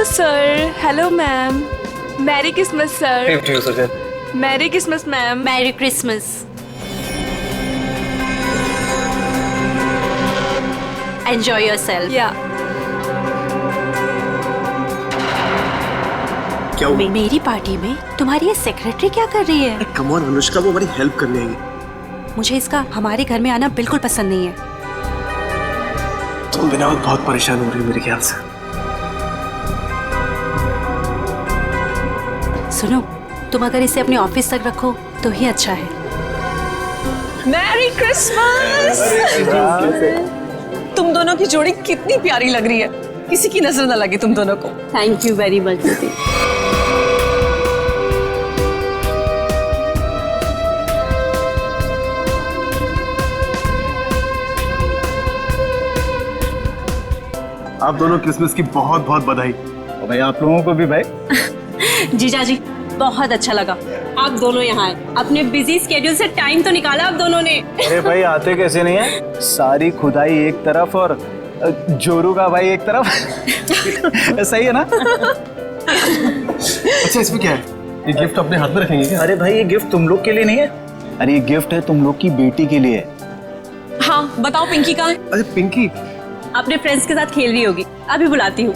Sir. Hello ma'am. Merry Christmas sir. Same to you Sajan. Merry Christmas ma'am. Merry Christmas. Enjoy yourself. या क्या हुआ? मेरी party में तुम्हारी ये सेक्रेटरी क्या कर रही है? कम ऑन अनुष्का, वो हमारी हेल्प करने आई। मुझे इसका हमारे घर में आना बिल्कुल पसंद नहीं है। तुम बिना वक्त बहुत परेशान हो रही हो मेरे ख्याल से। सुनो, तुम अगर इसे अपने ऑफिस तक रखो तो ही अच्छा है। Merry Christmas. तुम दोनों की जोड़ी कितनी प्यारी लग रही है, किसी की नजर न लगे तुम दोनों को। थैंक यू वेरी मच दीदी। आप दोनों क्रिसमस की बहुत बहुत बधाई। और भाई आप लोगों को भी भाई। जीजा जी, बहुत अच्छा लगा आप दोनों यहाँ आए। अपने बिजी स्केड्यूल से टाइम तो निकाला आप दोनों ने। अरे भाई आते कैसे नहीं है, सारी खुदाई एक तरफ और जोरू का भाई एक तरफ। सही है ना? अच्छा, इसमें क्या है? ये गिफ्ट अपने हाथ में रखेंगे क्या? अरे भाई ये गिफ्ट तुम लोग के लिए नहीं है, अरे ये गिफ्ट है तुम लोग की बेटी के लिए। हाँ बताओ, पिंकी कहाँ है? अरे पिंकी अपने फ्रेंड्स के साथ खेल रही होगी, अभी बुलाती हूँ।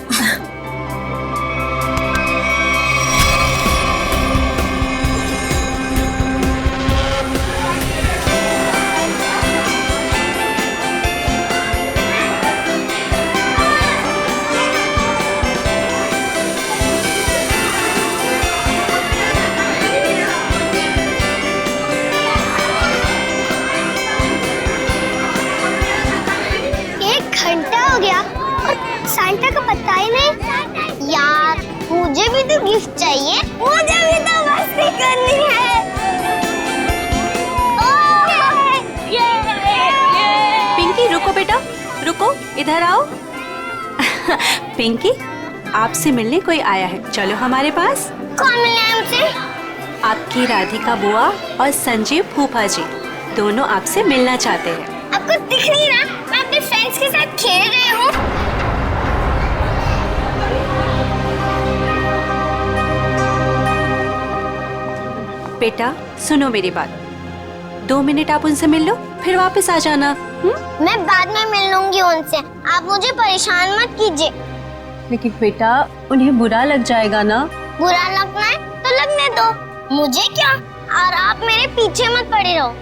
सांता का पता ही नहीं। यार मुझे भी तो गिफ्ट चाहिए, मुझे भी तो मस्ती करनी है। पिंकी रुको बेटा, रुको, इधर आओ। पिंकी, आपसे मिलने कोई आया है, चलो हमारे पास। कौन मिले हमसे? आपकी राधिका बुआ और संजीव फूफा जी दोनों आपसे मिलना चाहते हैं। आपको दिख नहीं रहा मैं अपने फ्रेंड्स के साथ खेल रही हूँ। बेटा सुनो मेरी बात, 2 मिनट आप उनसे मिल लो, फिर वापस आ जाना। मैं बाद में मिल लूंगी उनसे, आप मुझे परेशान मत कीजिए। लेकिन बेटा उन्हें बुरा लग जाएगा ना। बुरा लगना है तो लगने दो, मुझे क्या। और आप मेरे पीछे मत पड़े रहो।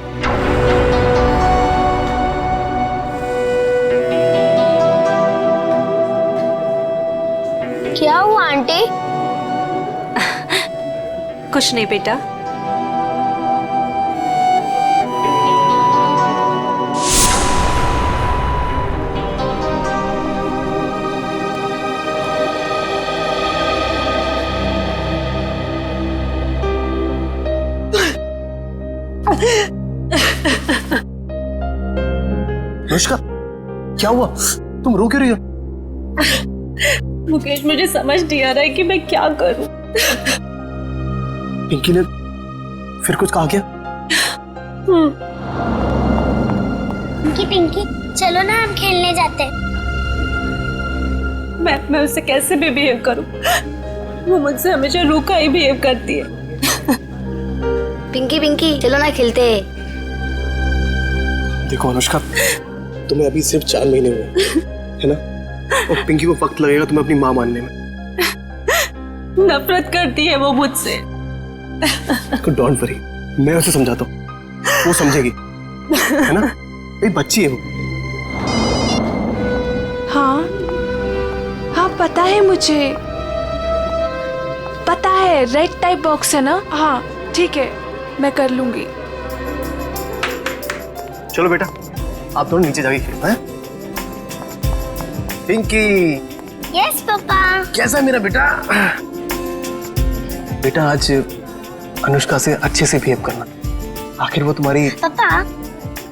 क्या हुआ आंटी? कुछ नहीं बेटा। अनुष्का, क्या हुआ? तुम रो क्यों रही हो? मुकेश, मुझे समझ नहीं आ रहा है कि मैं क्या करूं। पिंकी ने फिर कुछ कहा क्या? पिंकी पिंकी चलो ना, हम खेलने जाते हैं। मैं उससे कैसे भी बिहेव करूं? वो मुझसे हमेशा रूखा ही बिहेव करती है। पिंकी पिंकी चलो ना खेलते हैं। देखो अनुष्का, तुम्हें अभी सिर्फ 4 महीने हुए है ना, और पिंकी को वक्त लगेगा तुम्हें अपनी माँ मानने में। नफरत करती है वो मुझसे। डोंट वरी, मैं उसे समझाता हूँ, वो समझेगी, है ना? एक बच्ची है वो। हाँ हाँ पता है मुझे, पता है, रेड टाइप बॉक्स है ना। हाँ ठीक है, मैं कर लूंगी। चलो बेटा, आप दोनों नीचे जाके खेलो हैं? पिंकी। Yes papa. कैसा है मेरा बेटा? बेटा आज अनुष्का से अच्छे से बिहेव करना, आखिर वो तुम्हारी। पापा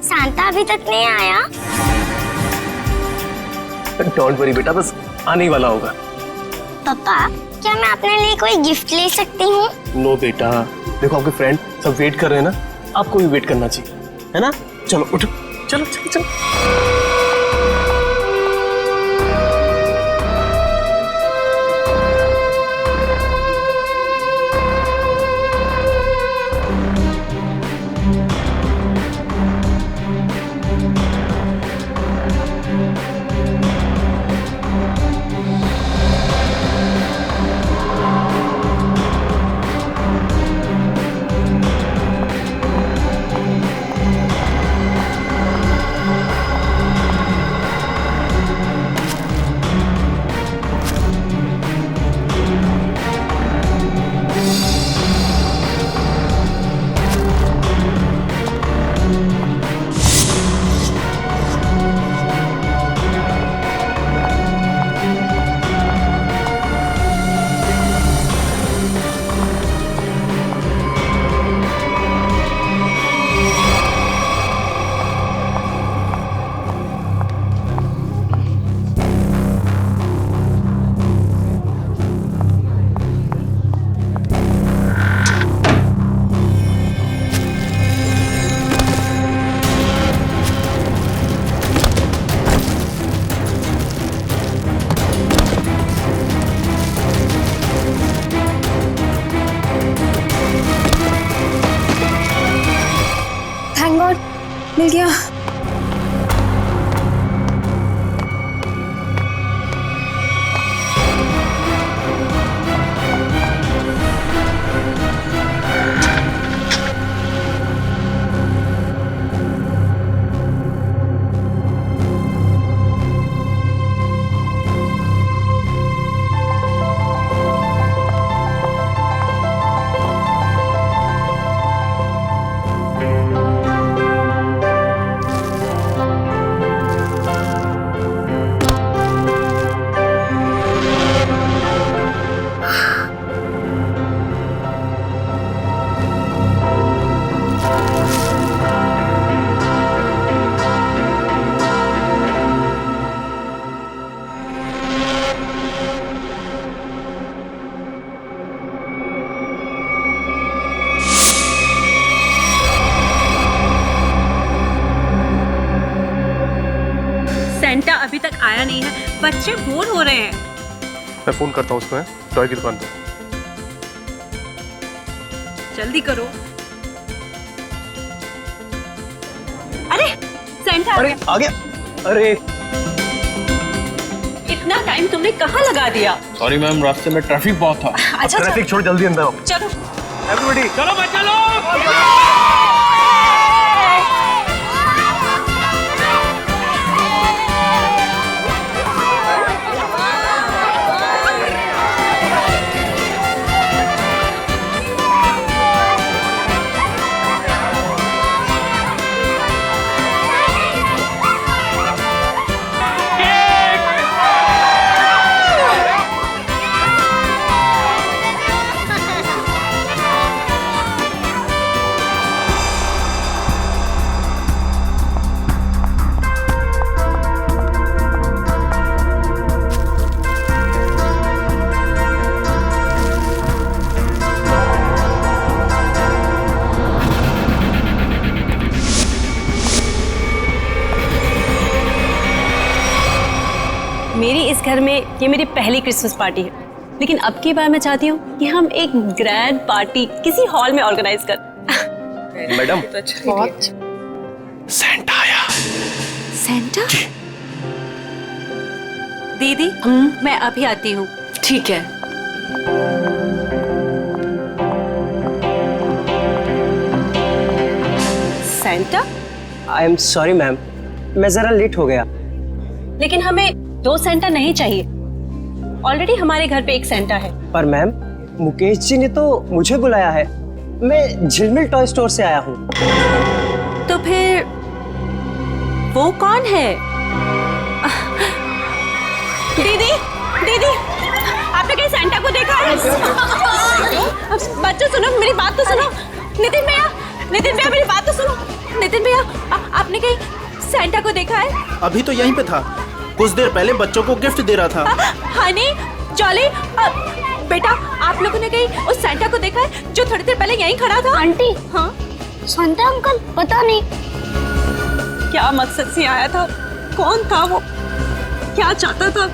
सांता अभी तक नहीं आया। डोंट वरी बेटा, बस आने ही वाला होगा। पापा क्या मैं अपने लिए कोई गिफ्ट ले सकती हूँ? नो बेटा, देखो आपके फ्रेंड सब वेट कर रहे हैं ना, आपको भी वेट करना चाहिए, है ना? चलो उठो, चलो चलो चलो। सेंटा अभी तक आया नहीं है, बच्चे बोर हो रहे हैं। मैं फोन करता हूँ उसको, टॉय की दुकान पे। जल्दी करो। अरे सेंटा आ अरे गया। आ गया। अरे इतना टाइम तुमने कहाँ लगा दिया? सॉरी मैम, रास्ते में ट्रैफिक बहुत था। अच्छा ट्रैफिक छोड़ जल्दी अंदर आओ। चलो। एवरीबॉडी चलो बच्चे लोग। मेरी इस घर में ये मेरी पहली क्रिसमस पार्टी है, लेकिन अब की बार मैं चाहती हूँ कि हम एक ग्रैंड पार्टी किसी हॉल में ऑर्गेनाइज कर। मैडम सेंटा आया। सेंटा? दीदी मैं अभी आती हूँ। ठीक है। Santa? I am sorry ma'am, मैं जरा लेट हो गया। लेकिन हमें 2 सेंटा नहीं चाहिए, ऑलरेडी हमारे घर पे एक सेंटा है। पर मैम, मुकेश जी ने तो मुझे बुलाया है। मैं झिलमिल टॉय स्टोर से आया हूँ। तो फिर वो कौन है? दीदी दीदी, आपने कहीं सेंटा को देखा है? बच्चों सुनो, मेरी बात तो सुनो। नितिन भैया मेरी बात तो सुनो। नितिन भैया, आपने कहीं सेंटा को देखा है? अभी तो यहीं पे था, कुछ देर पहले बच्चों को गिफ्ट दे रहा था। हनी, जॉली, बेटा आप लोगों ने कहीं उस सेंटा को देखा है जो थोड़ी देर पहले यहीं खड़ा था? आंटी, हाँ, शांता अंकल पता नहीं क्या मकसद से आया था? कौन था वो? क्या चाहता था?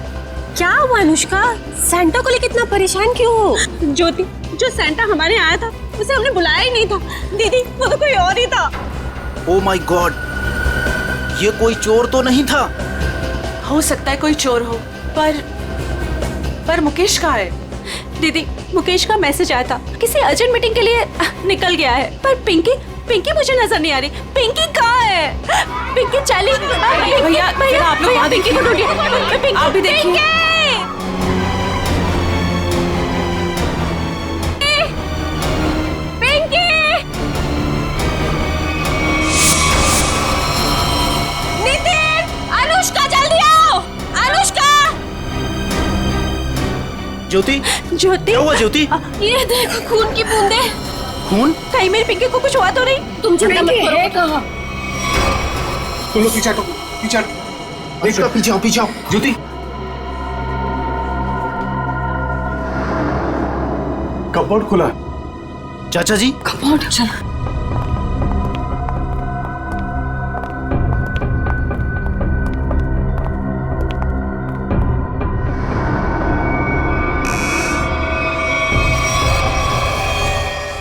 क्या हुआ अनुष्का? सेंटा को लेकर इतना परेशान क्यों हो? ज्योति, जो सेंटा हमारे आया था उसे हमने बुलाया ही नहीं था। दीदी, वो तो कोई और ही था। ओ माय गॉड, ये कोई चोर तो नहीं था? हो सकता है कोई चोर हो, पर मुकेश कहाँ है? दीदी, मुकेश का मैसेज आया था, किसी अर्जेंट मीटिंग के लिए निकल गया है। पर पिंकी मुझे नजर नहीं आ रही। पिंकी कहाँ है? पिंकी चली। भैया, आप लोग वहाँ पिंकी को ढूंढिए। आप भी देखिए। पिंकी! नितिन, अनुष्का जल्दी आओ। अनुष्का! ज्योति, ज्योति, क्या हुआ ज्योति? ये देखो खून की बूंदें। खून? कहीं मेरी पिंकी को कुछ हुआ तो नहीं? तुम चिंता मत करो। तुम लोग पीछे हटो, पीछे हटो। पीछे आओ ज्योति। कपबोर्ड खुला। चाचा जी, कपबोर्ड, चलो।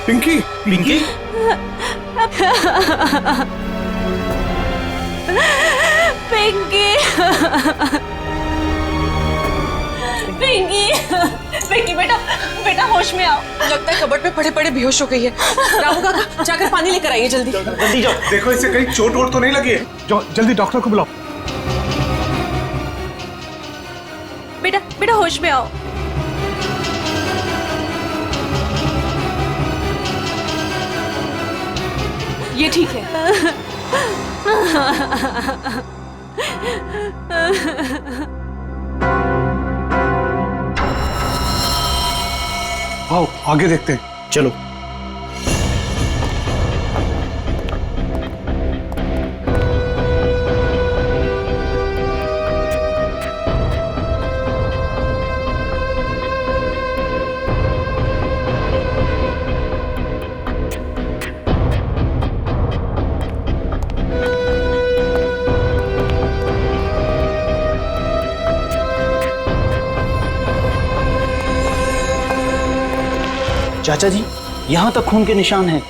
पिंकी, पिंकी, पिंकी, पिंकी, पिंकी बेटा होश में आओ। लगता है कबर्ड पे पड़े पड़े बेहोश हो गई है। रामू काका, जाकर पानी लेकर आइए जल्दी। जल्दी जाओ। देखो इसे कहीं चोट वोट तो नहीं लगी है। जल्दी डॉक्टर को बुलाओ। बेटा होश में आओ। ये ठीक है। आओ आगे देखते हैं। चलो। चाचा जी, यहाँ तक खून के निशान हैं।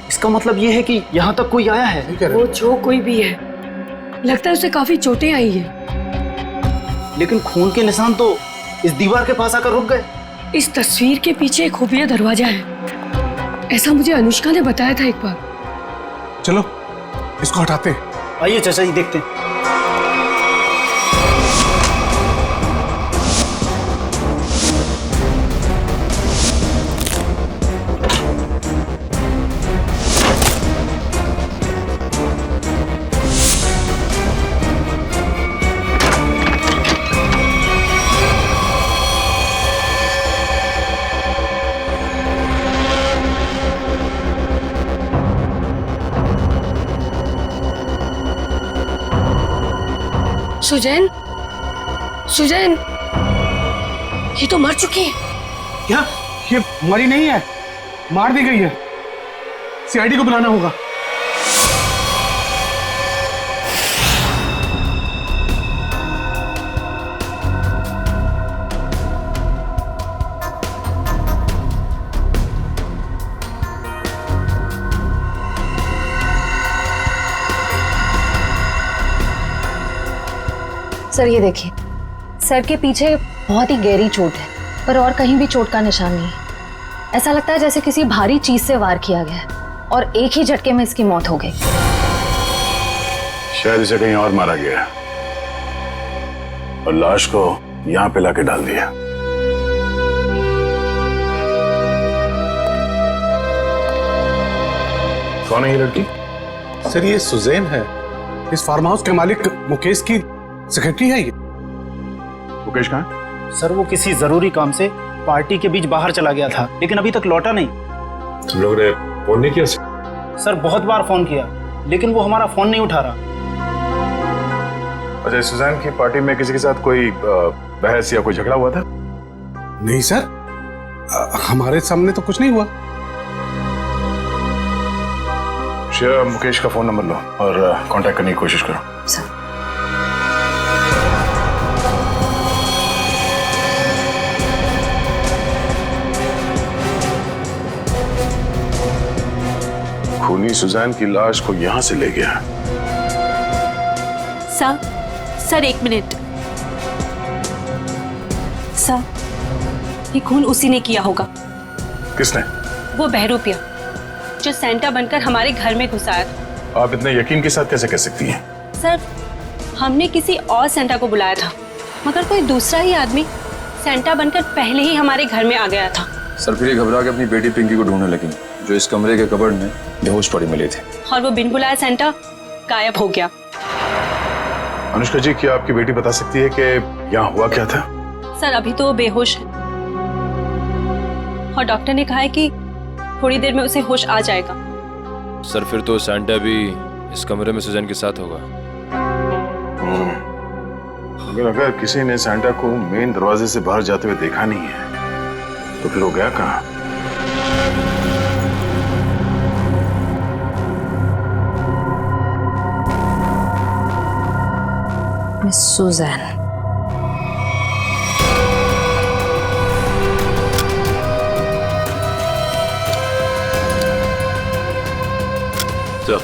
इसका मतलब ये है कि यहाँ तक कोई आया है। वो जो कोई भी है, लगता है उसे काफी चोटें आई है। लेकिन खून के निशान तो इस दीवार के पास आकर रुक गए। इस तस्वीर के पीछे एक खुफिया दरवाजा है, ऐसा मुझे अनुष्का ने बताया था एक बार। चलो इसको हटाते हैं। आइए चाचा जी, देखते हैं। सुजैन, सुजैन, ये तो मर चुकी है। क्या ये मरी नहीं है, मार दी गई है। सीआईडी को बुलाना होगा। सर ये देखिए, सर के पीछे बहुत ही गहरी चोट है, पर और कहीं भी चोट का निशान नहीं है। ऐसा लगता है जैसे किसी भारी चीज से वार किया गया है और एक ही झटके में इसकी मौत हो गई। शायद इसे कहीं और मारा गया और लाश को यहाँ पे लाके डाल दिया। कौन है ये लड़की? सर ये सुजैन है, इस फार्म हाउस के मालिक मुकेश की सेक्रेटरी है ये। मुकेश कहाँ है? सर वो किसी जरूरी काम से पार्टी के बीच बाहर चला गया था, लेकिन अभी तक लौटा नहीं। तुम लोग ने फोन नहीं किया? सर बहुत बार फोन किया, लेकिन वो हमारा फोन नहीं उठा रहा। अच्छा, सुजैन की पार्टी में किसी के साथ कोई बहस या कोई झगड़ा हुआ था? नहीं सर, हमारे सामने तो कुछ नहीं हुआ। श्रेया, मुकेश का फोन नंबर लो और कांटेक्ट करने की कोशिश करो। सर खूनी सुजैन की लाश को यहां से ले गया। सर एक मिनट। सर ये खून उसी ने किया होगा। किसने? वो बहरूपिया जो सेंटा बनकर हमारे घर में घुस आया था। आप इतने यकीन के साथ कैसे कह सकती हैं? सर हमने किसी और सेंटा को बुलाया था, मगर कोई दूसरा ही आदमी सेंटा बनकर पहले ही हमारे घर में आ गया था। सर फिर ये घबरा के अपनी बेटी पिंकी को ढूंढने लगी, जो इस कमरे के कबर्ड में बेहोश पड़ी मिली थी। और वो बिन बुलाया सेंटा गायब हो गया। अनुष्का जी, क्या आपकी बेटी बता सकती है कि यहाँ हुआ क्या था? सर अभी तो वो बेहोश है और डॉक्टर ने कहा है कि थोड़ी देर में उसे होश आ जाएगा। सर फिर तो सेंटा भी इस कमरे में सुजैन के साथ होगा। अगर किसी ने सेंटा को मेन दरवाजे से बाहर जाते हुए देखा नहीं है तो फिर वो गया कहाँ? Miss Susan. तो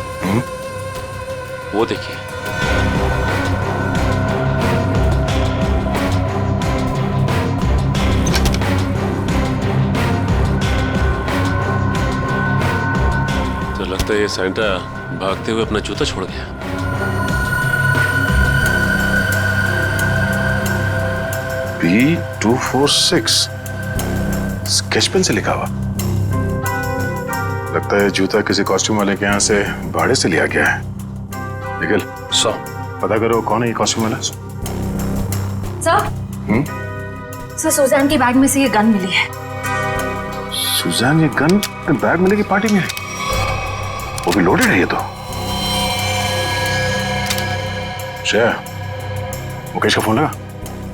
वो देखिए। तो लगता है ये सेंटा भागते हुए अपना जूता छोड़ गया। B246 स्केच पेन से लिखा हुआ। लगता है जूता किसी कॉस्ट्यूम वाले के यहाँ से भाड़े से लिया गया है। निखिल, पता करो कौन है ये कॉस्ट्यूम वाला। सर सुजैन के बैग में से ये गन मिली है। सुजैन ये गन बैग मिलेगी पार्टी में? वो भी लोडेड है ये तो। श्रेया, मुकेश का फोन लगा?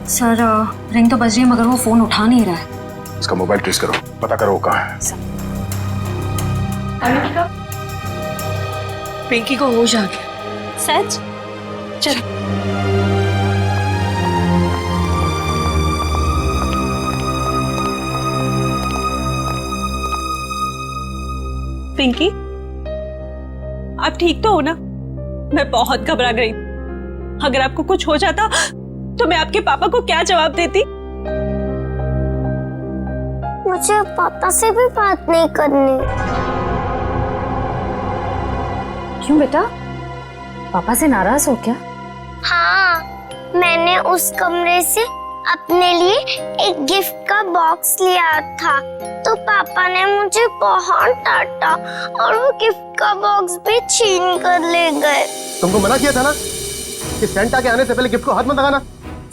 सर रिंग तो बज रही है मगर वो फोन उठा नहीं रहा है। इसका मोबाइल ट्रेस करो, पता करो वो कहाँ है। अनुष्का, पिंकी को होश आ गया। सच? चलो। पिंकी, आप ठीक तो हो ना? मैं बहुत घबरा गई। अगर आपको कुछ हो जाता तो मैं आपके पापा को क्या जवाब देती? मुझे पापा से भी बात नहीं करनी। क्यों बेटा, पापा से नाराज हो क्या? हाँ, मैंने उस कमरे से अपने लिए एक गिफ्ट का बॉक्स लिया था, तो पापा ने मुझे बहुत डांटा और वो गिफ्ट का बॉक्स भी छीन कर ले गए। तुमको मना किया था ना कि सेंटा के आने से पहले गिफ्ट को हाथ मत लगाना।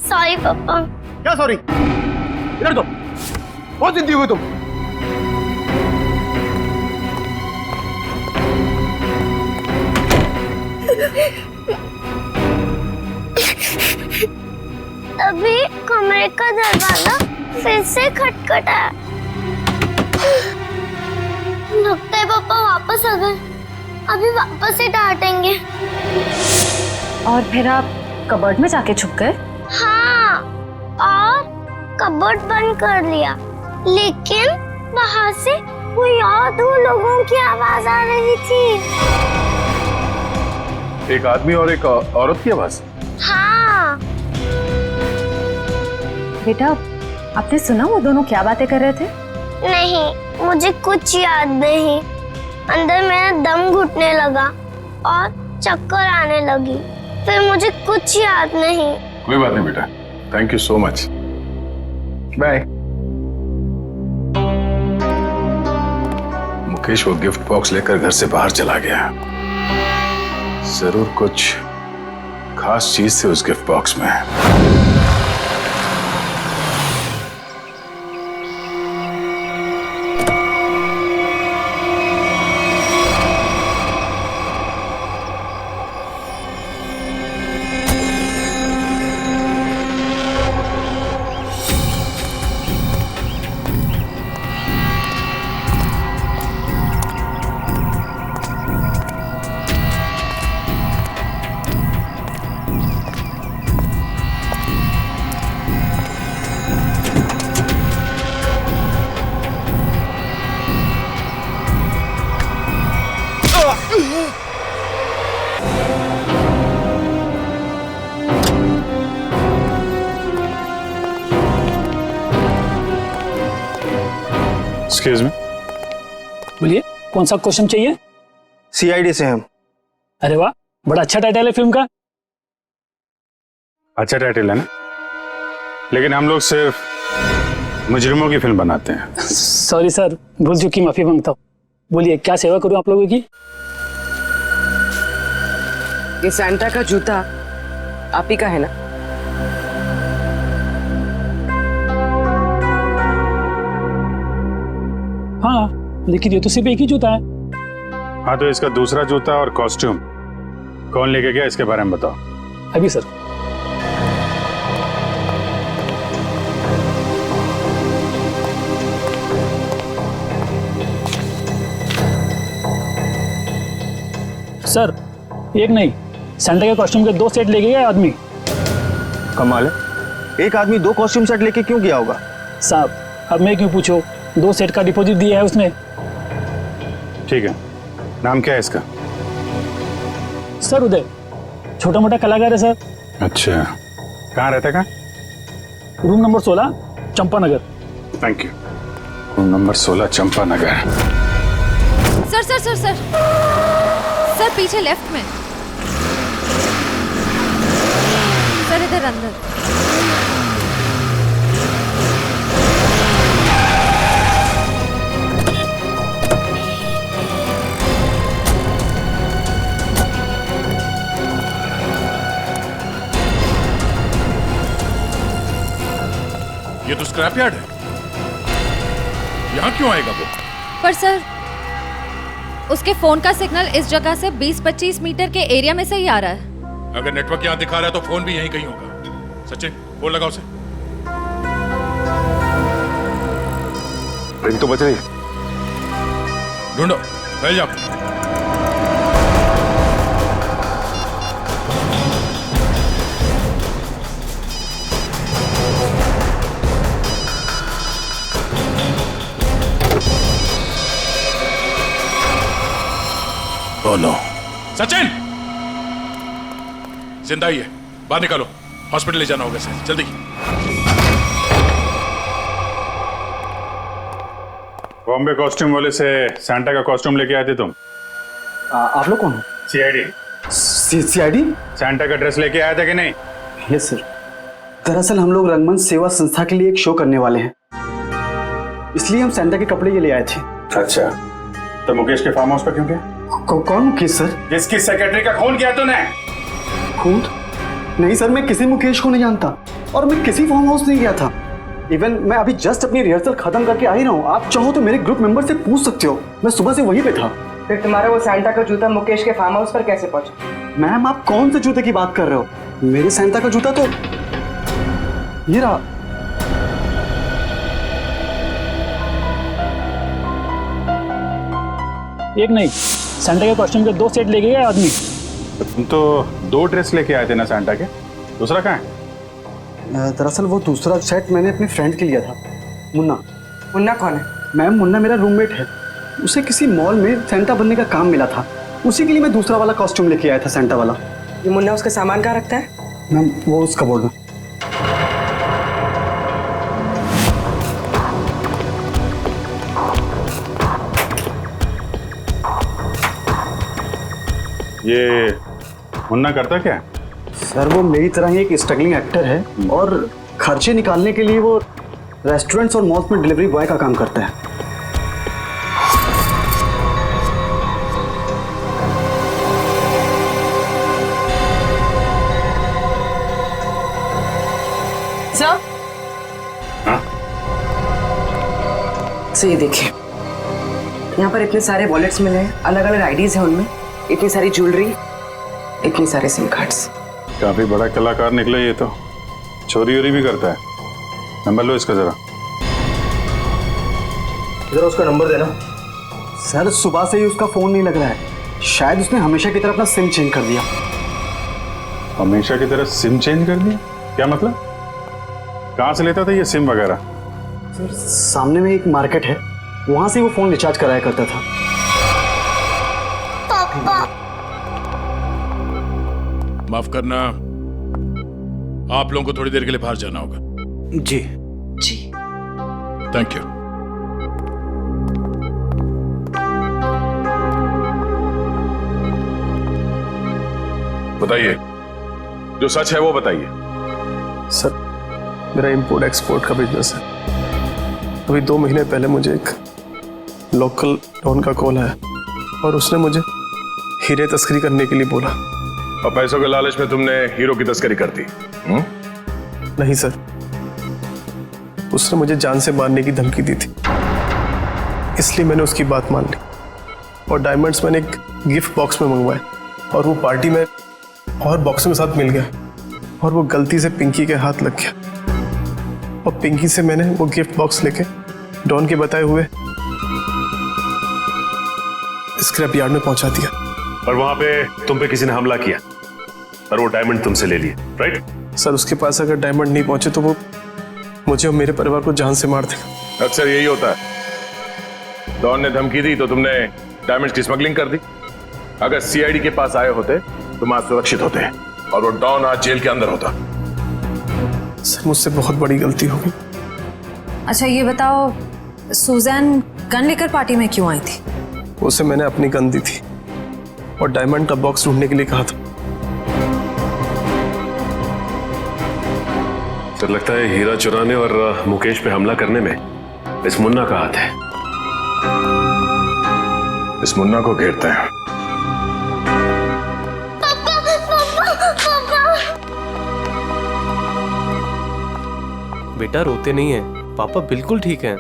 सॉरी पापा। क्या सॉरी? इधर तो बहुत जिद्दी हुई तुम। तभी कमरे का दरवाजा फिर से खटखटाया। लगता है पापा वापस आ गए। अभी वापस से डांटेंगे। और फिर आप कबर्ड में जाके छुप गए? हाँ, और कबर्ड बंद कर लिया, लेकिन बाहर से कोई और दो लोगों की आवाज आ रही थी। एक आदमी और एक औरत की आवाज? हाँ। बेटा, आपने सुना वो दोनों क्या बातें कर रहे थे? नहीं, मुझे कुछ याद नहीं। अंदर मेरा दम घुटने लगा और चक्कर आने लगी। फिर मुझे कुछ याद नहीं। कोई बात नहीं बेटा, thank you so much, bye. Mukesh वो गिफ्ट बॉक्स लेकर घर से बाहर चला गया। जरूर कुछ खास चीज थी उस गिफ्ट बॉक्स में। एक्सक्यूज मी, बोलिए, कौन सा क्वेश्चन चाहिए? सीआईडी से हम। अरे वाह, बड़ा अच्छा टाइटल है फिल्म का। अच्छा टाइटल है ना, लेकिन हम लोग सिर्फ मुजरिमों की फिल्म बनाते हैं। सॉरी सर, भूल चुकी, माफी मांगता हूँ। बोलिए, क्या सेवा करूँ आप लोगों की? ये सैंटा का जूता आप ही का है ना? हाँ, लेकिन ये तो सिर्फ एक ही जूता है। हाँ, तो इसका दूसरा जूता और कॉस्ट्यूम कौन लेके गया, इसके बारे में बताओ। अभी सर। सर, एक नहीं, सैंटा के कॉस्ट्यूम के 2 सेट लेके गए आदमी। कमाल है, एक आदमी 2 कॉस्ट्यूम सेट लेके क्यों गया होगा? साहब, अब मैं क्यों पूछो, 2 सेट का डिपॉजिट दिया है उसने। ठीक है, नाम क्या है इसका? सर उदय, छोटा मोटा कलाकार है सर। अच्छा, कहाँ रहता है? कहाँ? Room number 16, Champanagar. Thank you. Room number 16, Champanagar. Sir sir sir sir sir, पीछे लेफ्ट में सर, इधर अंदर। ये तो स्क्रैप यार्ड है, यहाँ क्यों आएगा वो? पर सर, उसके फोन का सिग्नल इस जगह से 20-25 मीटर के एरिया में से ही आ रहा है। अगर नेटवर्क यहाँ दिखा रहा है तो फोन भी यहीं कहीं होगा। सचिन, फोन लगाओ उसे। रिंग तो बज रही है। ढूंढो, फैल जाओ। सचिन जिंदा ही है, बाहर निकालो, हॉस्पिटल ले जाना होगा सर, जल्दी। बॉम्बे कॉस्ट्यूम वाले से सैंटा का कॉस्ट्यूम लेके आए थे तुम? आप लोग कौन हो? सीआईडी। सीआईडी? सैंटा का ड्रेस लेके आया था कि नहीं? Yes sir. दरअसल हम लोग रंगमंच सेवा संस्था के लिए एक शो करने वाले हैं, इसलिए हम सैंटा के कपड़े ये ले आए थे। अच्छा, तो मुकेश के फार्म हाउस पर क्यों गए? कौन मुकेश सर? जिसकी सेक्रेटरी का खून किया तूने? खून? नहीं सर, मैं किसी मुकेश को नहीं जानता और मैं किसी फार्म हाउस नहीं गया था। इवन मैं अभी जस्ट अपनी रिहर्सल खत्म करके आ ही रहा हूँ। आप चाहो तो मेरे ग्रुप मेंबर से पूछ सकते हो, मैं सुबह से वहीं पे था। फिर तुम्हारा वो सैंटा का जूता मुकेश के फार्म हाउस पर कैसे पहुंचा? मैम आप कौन से जूते की बात कर रहे हो? मेरे सैंटा का जूता तो ये रहा। एक नहीं, सैंटा के कॉस्ट्यूम के 2 सेट लेके गए आदमी। तुम तो 2 ड्रेस लेके आए थे ना सैंटा के, दूसरा कहाँ है? दरअसल वो दूसरा सेट मैंने अपने फ्रेंड के लिया था, मुन्ना। मुन्ना कौन है? मैम मुन्ना मेरा रूममेट है, उसे किसी मॉल में सैंटा बनने का काम मिला था, उसी के लिए मैं दूसरा वाला कॉस्ट्यूम लेके आया था, सैंटा वाला। ये मुन्ना उसका सामान कहाँ रखता है? मैम वो उस कबोर्ड में। ये मुन्ना करता क्या? सर वो मेरी तरह ही एक स्ट्रगलिंग एक्टर है और खर्चे निकालने के लिए वो रेस्टोरेंट्स और मॉल्स में डिलीवरी बॉय का काम करता है। सर, सो ये देखिए, यहाँ पर इतने सारे वॉलेट्स मिले हैं, अलग अलग आईडीज हैं उनमें, इतनी सारी ज्वेलरी, इतने सारे सिम कार्ड्स। काफी बड़ा कलाकार निकला ये तो, चोरी वोरी भी करता है। नंबर लो इसका जरा। जरा उसका नंबर देना। सर सुबह से ही उसका फोन नहीं लग रहा है, शायद उसने हमेशा की तरह अपना सिम चेंज कर दिया। हमेशा की तरह सिम चेंज कर दिया? क्या मतलब? कहाँ से लेता था ये सिम वगैरह? सर सामने में एक मार्केट है, वहां से वो फोन रिचार्ज कराया करता था। पापा माफ करना, आप लोगों को थोड़ी देर के लिए बाहर जाना होगा। जी जी थैंक यू। बताइए, जो सच है वो बताइए। सर मेरा इंपोर्ट एक्सपोर्ट का बिजनेस है। अभी 2 महीने पहले मुझे एक लोकल डॉन का कॉल आया और उसने मुझे हीरे तस्करी करने के लिए बोला। और पैसों के लालच में तुमने हीरो की तस्करी कर दी? नहीं सर, उसने मुझे जान से मारने की धमकी दी थी, इसलिए मैंने उसकी बात मान ली और डायमंड्स मैंने एक गिफ्ट बॉक्स में मंगवाए और वो पार्टी में और बॉक्स में साथ मिल गया और वो गलती से पिंकी के हाथ लग गया और पिंकी से मैंने वो गिफ्ट बॉक्स लेके डॉन के बताए हुए स्क्रैप यार्ड में पहुंचा दिया। और वहां पे तुम पे किसी ने हमला किया और वो डायमंड तुमसे ले लिए, राइट? सर उसके पास अगर डायमंड नहीं पहुंचे तो वो मुझे और मेरे परिवार को जान से मार देगा। अक्सर यही होता है, डॉन ने धमकी दी तो तुमने डायमंड्स की स्मगलिंग कर दी। अगर सीआईडी के पास आए होते तुम आज सुरक्षित होते और वो डॉन आज जेल के अंदर होता। सर मुझसे बहुत बड़ी गलती हो गई। अच्छा ये बताओ, सुजैन गन लेकर पार्टी में क्यों आई थी? उसे मैंने अपनी गन दी थी और डायमंड का बॉक्स ढूंढने के लिए कहा था। तो लगता है हीरा चुराने और मुकेश पे हमला करने में इस मुन्ना का हाथ है। इस मुन्ना को घेरते हैं। बेटा रोते नहीं है, पापा बिल्कुल ठीक हैं।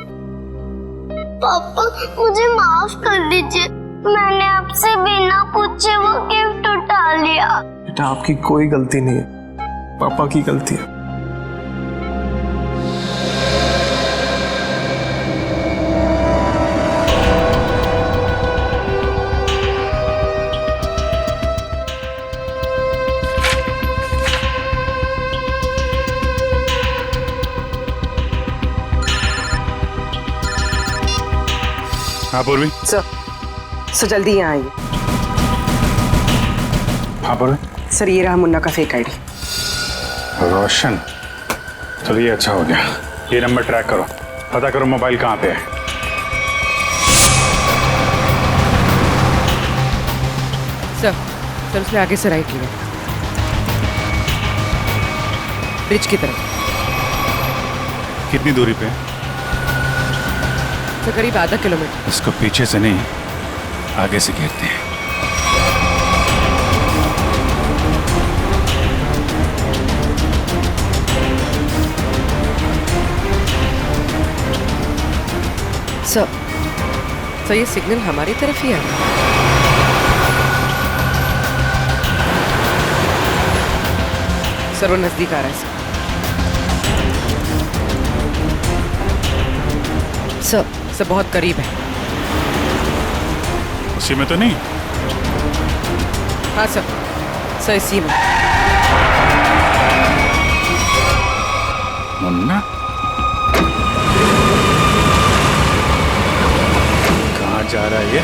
पापा मुझे माफ कर दीजिए, मैंने आपसे बिना पूछे वो गिफ्ट उठा लिया। बेटा आपकी कोई गलती नहीं है, पापा की गलती है। हाँ पूर्वी। सर जल्दी यहाँ आइए। हाँ बोलो। सर ये रहा मुन्ना का फेक आईडी। रोशन, चलो ये अच्छा हो गया। ये नंबर ट्रैक करो, पता करो मोबाइल कहाँ पे है। सर उसने आगे से राइट लिया, ब्रिज की तरफ। कितनी दूरी पे? सर करीब आधा किलोमीटर। इसको पीछे से नहीं, आगे से घेरते हैं। सर ये सिग्नल हमारी तरफ ही आ रहा है। सर वो नजदीक आ रहा है सर बहुत करीब है। उसी में तो नहीं? हाँ सर इसी में। मुन्ना कहाँ जा रहा है ये?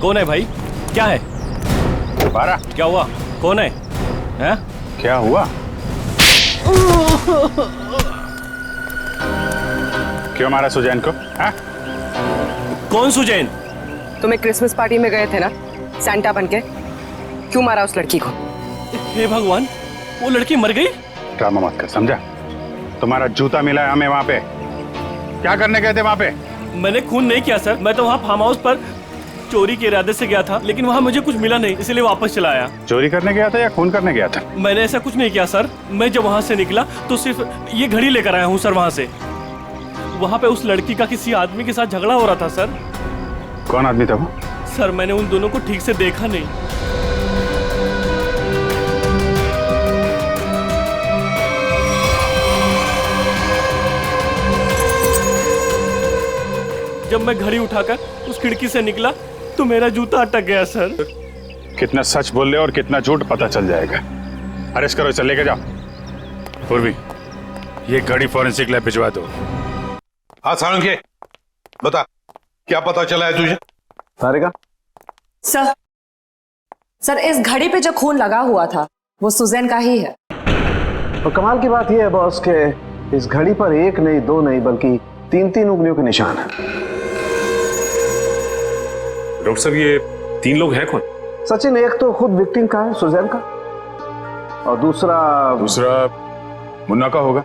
कौन है भाई? क्या है? बारा, क्या हुआ? कौन है? हैं? क्या हुआ? क्यों मारा सुजैन को? हाँ? कौन सुजैन? तुम्हें क्रिसमस पार्टी में गए थे ना सैंटा बनके, क्यों मारा उस लड़की को? हे भगवान, वो लड़की मर गई? ड्रामा मत कर, समझा? तुम्हारा जूता मिला है हमें वहां पे। क्या करने गए थे वहां पे? मैंने खून नहीं किया सर, मैं तो वहाँ फार्म हाउस पर चोरी के इरादे से गया था, लेकिन वहाँ मुझे कुछ मिला नहीं, इसलिए वापस चला आया। चोरी करने गया था या खून करने गया था? मैंने ऐसा कुछ नहीं किया सर। मैं जब वहाँ से निकला तो सिर्फ ये घड़ी लेकर आया हूँ सर वहाँ से। वहाँ पे उस लड़की का किसी आदमी के साथ झगड़ा हो रहा था सर। कौन आदमी था वो? सर मैंने उन दोनों को ठीक से देखा नहीं। जब मैं घड़ी उठाकर उस खिड़की से निकला तो मेरा जूता अटक गया सर। कितना सच बोल रहे और कितना झूठ पता चल जाएगा। अरेस्ट करो, इसे लेके जाओ। पूर्वी, ये घड़ी फॉरेंसिक लैब भिजवा दो। हाँ सारंगे, बता क्या पता चला है तुझे? सारिका? सर इस घड़ी पे जो खून लगा हुआ था वो सुजैन का ही है। और कमाल की बात यह है बॉस के इस घड़ी पर एक नहीं, दो नहीं, बल्कि 3-3 उंगलियों के निशान है। डॉक्टर साहब, ये 3 लोग हैं कौन? सचिन, एक तो खुद विक्टिम का है, सुजैन का, और दूसरा मुन्ना का होगा।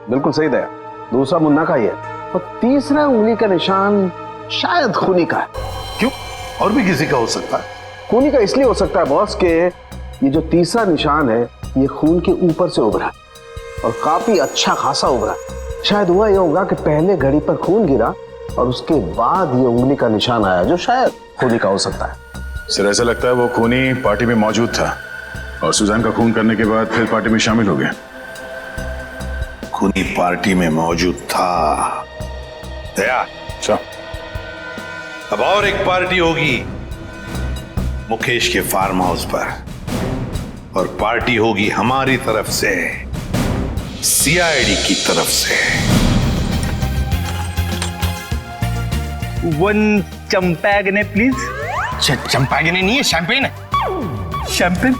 बिल्कुल सही दया, दूसरा मुन्ना का ही है, और तीसरा उंगली का निशान शायद खूनी का है। क्यों? और भी किसी का हो सकता है? खूनी का इसलिए हो सकता है बॉस के ये जो तीसरा निशान है ये खून के ऊपर से उभरा और काफी अच्छा खासा उभरा। शायद हुआ यह होगा कि पहले घड़ी पर खून गिरा और उसके बाद ये उंगली का निशान आया, जो शायद खूनी का हो सकता है। सर ऐसा लगता है वो खूनी पार्टी में मौजूद था और सुजैन का खून करने के बाद फिर पार्टी में शामिल हो गया। खूनी पार्टी में मौजूद था। दया, अब और एक पार्टी होगी मुकेश के फार्म हाउस पर, और पार्टी होगी हमारी तरफ से, सीआईडी की तरफ से। 1 चंपागने प्लीज। चंपागने नहीं है, शैंपेन है। शैंपेन।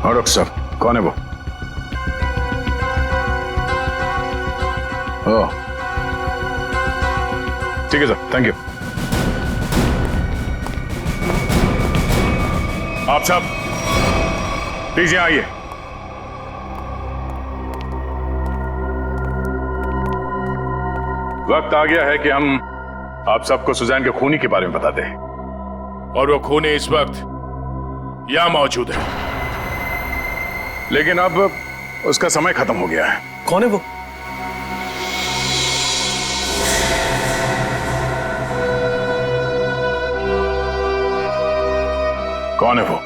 और डॉक्टर साहब कौन है वो? ओह ठीक है सर, थैंक यू। आप सब प्लीज यहाँ आइए। वक्त आ गया है कि हम आप सबको सुजैन के खूनी के बारे में बता दें। और वो खूनी इस वक्त यहां मौजूद है, लेकिन अब उसका समय खत्म हो गया है। कौन है वो? कौन है वो?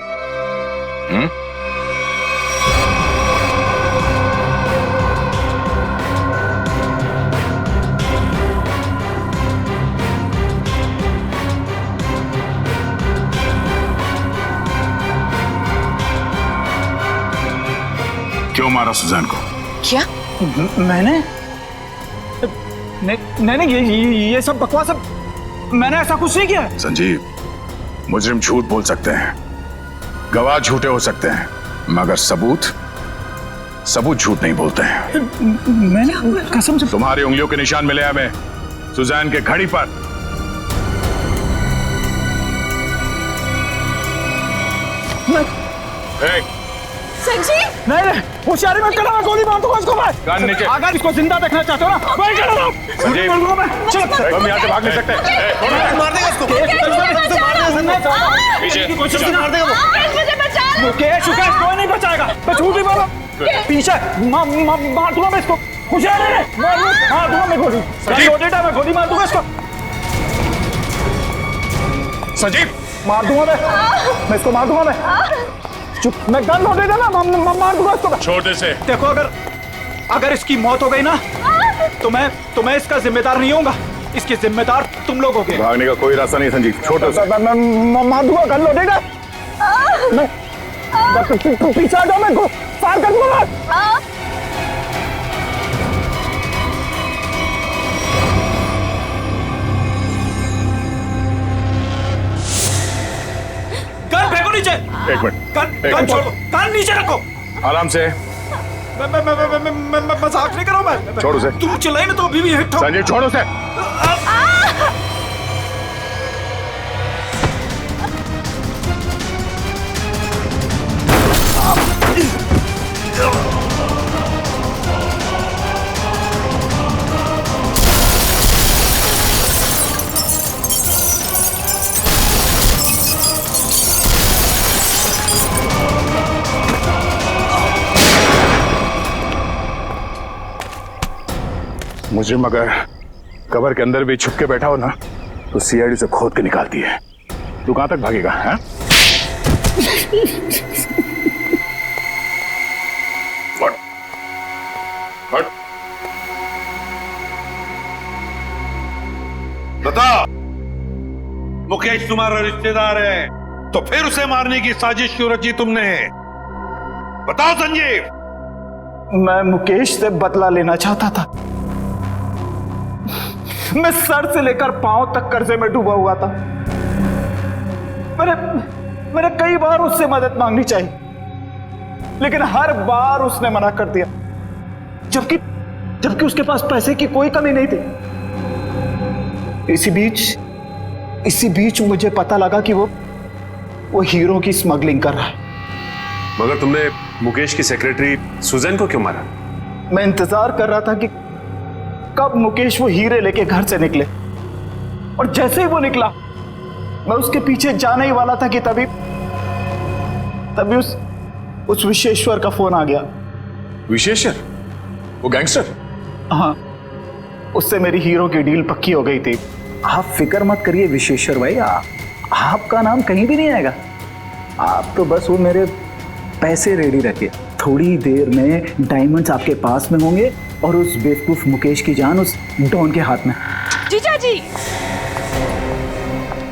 क्यों मारा सुजैन को? क्या? मैंने नहीं, ये सब बकवास, मैंने ऐसा कुछ नहीं किया। संजीव, मुजरिम झूठ बोल सकते हैं, गवाह झूठे हो सकते हैं, मगर सबूत झूठ नहीं बोलते हैं। मैंने कसम से। तुम्हारी उंगलियों के निशान मिले हमें सुजैन के घड़ी पर। संजीव नहीं, होशियारी मत करना, मैं गोली मार दूंगा इसको। मैं कान नीचे। अगर इसको जिंदा देखना चाहते हो ना, वही करो ना। संजीव, हम यहाँ से भाग नहीं सकते। मार देगा इसको। पीछे कोशिश मार देगा वो। मुकेश कोई नहीं बचाएगा। मैं झूठ ही बोला। पीछे मार दूंगा मैं इसको। होशियारी है, मार दूंगा मैं गोली। मैं गोली मार दूंगा इसको। संजीव, मार दूंगा मैं इसको, मार दूंगा मैं। चुप, मैं गन लोडे देना, मार दूंगा इसको। छोड़ दे से। देखो, अगर इसकी मौत हो गई ना, तो मैं इसका जिम्मेदार नहीं होऊंगा। इसके जिम्मेदार तुम लोग होगे। भागने का कोई रास्ता नहीं संजीव, छोड़ दे। मैं मार दूंगा, गन लोडेगा। मैं पीछे हटो, मैं फायर कर दूंगा। गन फेंको नीचे। एक मिनट, गन छोड़ो, गन नीचे रखो। आराम से। मैं मजाक नहीं कर रहा हूं। मैं छोड़ो से। तुम चिल्लाई ना तो अभी भी हिट हो। संजीव छोड़ो से। मुजरिम अगर कवर के अंदर भी छुप के बैठा हो ना, तो सीआईडी से खोद के निकालती है। तू कहां तक भागेगा? हैं? हट, हट। बता, मुकेश तुम्हारा रिश्तेदार है, तो फिर उसे मारने की साजिश क्यों रची तुमने? बताओ संजीव। मैं मुकेश से बदला लेना चाहता था। मैं सर से लेकर पांव तक कर्जे में डूबा हुआ था। मैंने कई बार उससे मदद मांगनी चाहिए, लेकिन हर बार उसने मना कर दिया, जबकि उसके पास पैसे की कोई कमी नहीं थी। इसी बीच मुझे पता लगा कि वो हीरो की स्मगलिंग कर रहा है। मगर तुमने मुकेश की सेक्रेटरी सुजैन को क्यों मारा? मैं इंतजार कर रहा था कि कब मुकेश वो हीरे लेके घर से निकले, और जैसे ही वो निकला, मैं उसके पीछे जाने ही वाला था कि तभी उस विशेश्वर का फोन आ गया। विशेश्वर? वो गैंगस्टर? हाँ, उससे मेरी हीरो की डील पक्की हो गई थी। आप फिक्र मत करिए विशेश्वर भाई, आपका नाम कहीं भी नहीं आएगा। आप तो बस वो मेरे पैसे रेडी रखिए, थोड़ी देर में डायमंड्स आपके पास में होंगे और उस बेवकूफ मुकेश की जान उस डॉन के हाथ में। जीजा जी,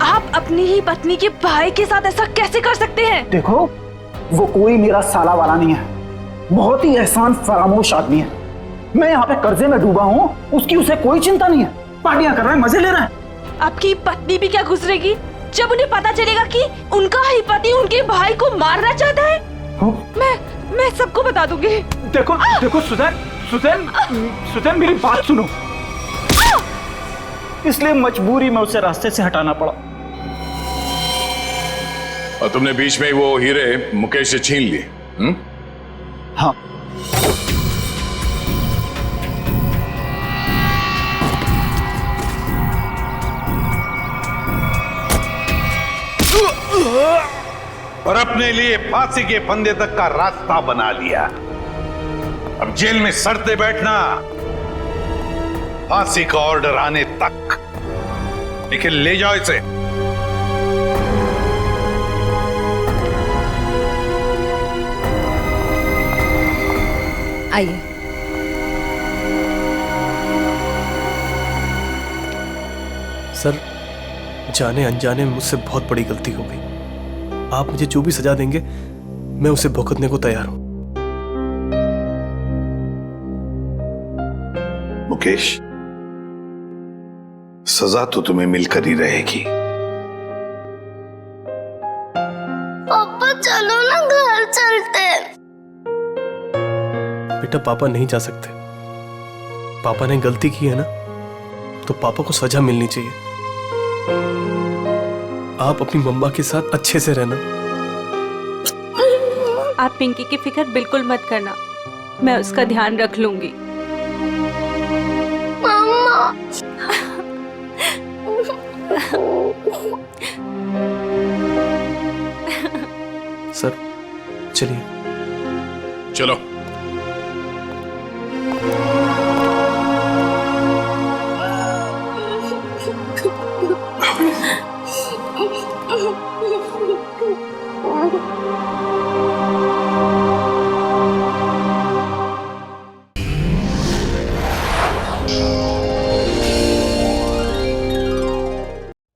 आप अपनी ही पत्नी के भाई के साथ ऐसा कैसे कर सकते हैं? देखो, वो कोई मेरा साला वाला नहीं है, बहुत ही एहसान फरामोश आदमी है। मैं यहाँ पे कर्जे में डूबा हूँ, उसकी उसे कोई चिंता नहीं है, पार्टियां कर रहा है, मजे ले रहा है। आपकी पत्नी भी क्या गुजरेगी जब उन्हें पता चलेगा कि उनका ही पति उनके भाई को मारना चाहता है? मैं सबको बता दूंगी। देखो देखो सुजैन सुजैन सुजैन मेरी बात सुनो। इसलिए मजबूरी में उसे रास्ते से हटाना पड़ा। और तुमने बीच में ही वो हीरे मुकेश से छीन लिए? हाँ। और अपने लिए फांसी के फंदे तक का रास्ता बना लिया। अब जेल में सड़ते बैठना, फांसी का ऑर्डर आने तक। लेकिन ले जाओ इसे। आइए। सर, जाने अनजाने में मुझसे बहुत बड़ी गलती हो गई। आप मुझे जो भी सजा देंगे मैं उसे भुगतने को तैयार हूं। मुकेश, सजा तो तुम्हें मिलकर ही रहेगी। पापा चलो ना, घर चलते। बेटा, पापा नहीं जा सकते। पापा ने गलती की है ना, तो पापा को सजा मिलनी चाहिए। आप अपनी मम्मा के साथ अच्छे से रहना। आप पिंकी की फिक्र बिल्कुल मत करना, मैं उसका ध्यान रख लूंगी। मम्मा। सर, चलिए। चलो।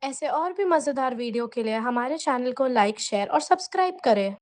ऐसे और भी मज़ेदार वीडियो के लिए हमारे चैनल को लाइक, शेयर और सब्सक्राइब करें।